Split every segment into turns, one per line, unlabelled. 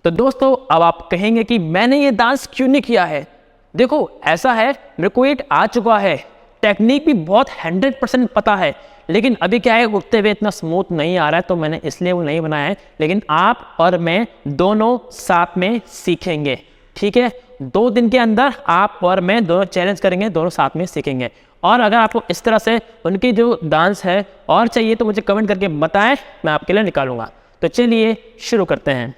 तो दोस्तों अब आप कहेंगे कि मैंने ये डांस क्यों नहीं किया है। देखो ऐसा है, मेरे को ये आ चुका है, टेक्निक भी बहुत 100% पता है, लेकिन अभी क्या है उठते हुए इतना स्मूथ नहीं आ रहा है, तो मैंने इसलिए वो नहीं बनाया है। लेकिन आप और मैं दोनों साथ में सीखेंगे, ठीक है। 2 दिन के अंदर आप और मैं दोनों चैलेंज करेंगे, दोनों साथ में सीखेंगे। और अगर आपको इस तरह से उनकी जो डांस है और चाहिए तो मुझे कमेंट करके बताएं, मैं आपके लिए निकालूंगा। तो चलिए शुरू करते हैं।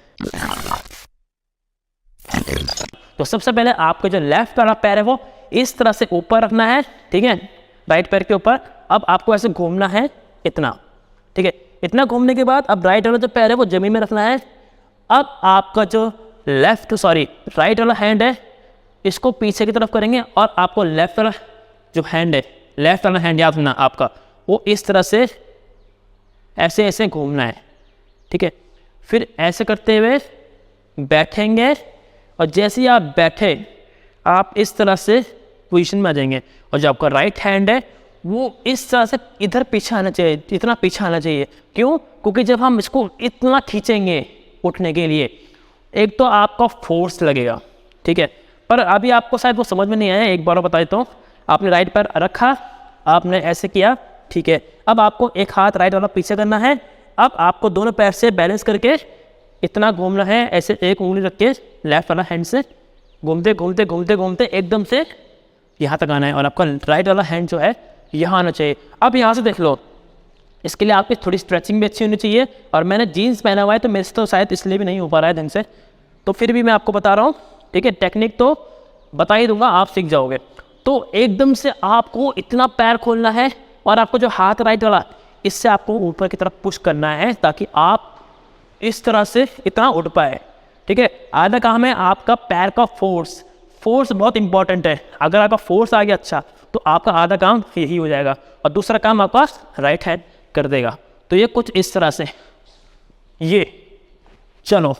तो सबसे पहले आपका जो लेफ्ट वाला पैर है वो इस तरह से ऊपर रखना है, ठीक है, राइट पैर के ऊपर। अब आपको ऐसे घूमना है इतना, ठीक है। इतना घूमने के बाद अब राइट वाला जो पैर है वो जमीन में रखना है। अब आपका जो राइट वाला हैंड है इसको पीछे की तरफ करेंगे और आपको लेफ्ट वाला जो हैंड है, लेफ्ट वाला हैंड याद रखना आपका, वो इस तरह से ऐसे ऐसे घूमना है, ठीक है। फिर ऐसे करते हुए बैठेंगे और जैसे ही आप बैठे आप इस तरह से पोजीशन में आ जाएंगे। और जो आपका राइट हैंड है वो इस तरह से इधर पीछे आना चाहिए, इतना पीछे आना चाहिए। क्यों? क्योंकि जब हम इसको इतना खींचेंगे उठने के लिए, एक तो आपका फोर्स लगेगा, ठीक है। पर अभी आपको शायद वो समझ में नहीं आया, एक बार बता देता हूँ। आपने राइट पैर रखा, आपने ऐसे किया, ठीक है। अब आपको एक हाथ राइट वाला पीछे करना है। अब आपको दोनों पैर से बैलेंस करके इतना घूमना है, ऐसे एक उंगली रख के लेफ्ट वाला हैंड से घूमते घूमते घूमते घूमते एकदम से यहाँ तक आना है। और आपका राइट वाला हैंड जो है यहाँ आना चाहिए। अब यहाँ से देख लो, इसके लिए आपकी थोड़ी स्ट्रेचिंग भी अच्छी होनी चाहिए। और मैंने जीन्स पहना हुआ है तो मेरे से तो शायद इसलिए भी नहीं हो पा रहा है ढंग से, तो फिर भी मैं आपको बता रहा हूँ, ठीक है। टेक्निक तो बता ही दूंगा, आप सीख जाओगे। तो एकदम से आपको इतना पैर खोलना है और आपको जो हाथ राइट वाला इससे आपको ऊपर की तरफ पुश करना है ताकि आप इस तरह से इतना उठ पाए, ठीक है। आधा काम है आपका पैर का फोर्स बहुत इंपॉर्टेंट है। अगर आपका फोर्स आ गया अच्छा तो आपका आधा काम यही हो जाएगा और दूसरा काम आपका राइट हैंड कर देगा। तो ये कुछ इस तरह से, ये चलो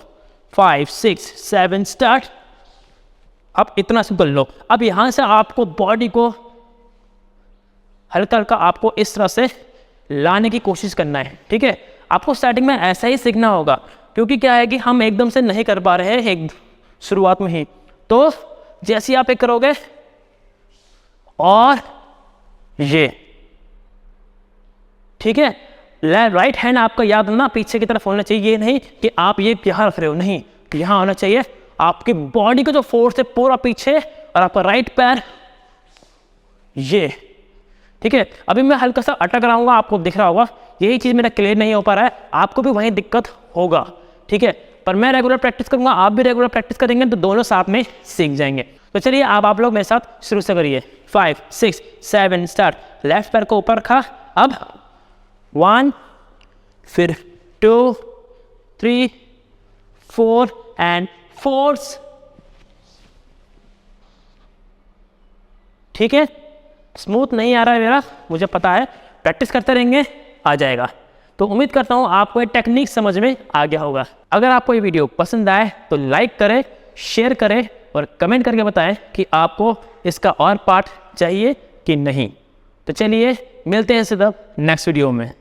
5 6 7 स्टार्ट। अब इतना सिंपल लो। अब यहाँ से आपको बॉडी को हल्का हल्का आपको इस तरह से लाने की कोशिश करना है, ठीक है। आपको स्टार्टिंग में ऐसा ही सीखना होगा, क्योंकि क्या है कि हम एकदम से नहीं कर पा रहे हैं एक शुरुआत में ही। तो जैसे ही आप एक करोगे और ये, ठीक है। राइट हैंड आपका याद रखना पीछे की तरफ होना चाहिए। ये नहीं कि आप ये यहाँ रख रहे हो, नहीं, यहाँ होना चाहिए। आपकी बॉडी का जो फोर्स है पूरा पीछे और आपका राइट पैर ये, ठीक है। अभी मैं हल्का सा अटक रहा हूँ, आपको दिख रहा होगा, यही चीज़ मेरा क्लियर नहीं हो पा रहा है, आपको भी वहीं दिक्कत होगा, ठीक है। पर मैं रेगुलर प्रैक्टिस करूँगा, आप भी रेगुलर प्रैक्टिस करेंगे तो दोनों साथ में सीख जाएंगे। तो चलिए अब आप लोग मेरे साथ शुरू से करिए। 5 6 7 स्टार्ट। लेफ्ट पैर को ऊपर रखा, अब 1, फिर 2 3 4 एंड फोर्स, ठीक है। स्मूथ नहीं आ रहा है मेरा, मुझे पता है, प्रैक्टिस करते रहेंगे आ जाएगा। तो उम्मीद करता हूँ आपको ये टेक्निक समझ में आ गया होगा। अगर आपको ये वीडियो पसंद आए तो लाइक करें, शेयर करें और कमेंट करके बताएं कि आपको इसका और पार्ट चाहिए कि नहीं। तो चलिए मिलते हैं सीधा नेक्स्ट वीडियो में।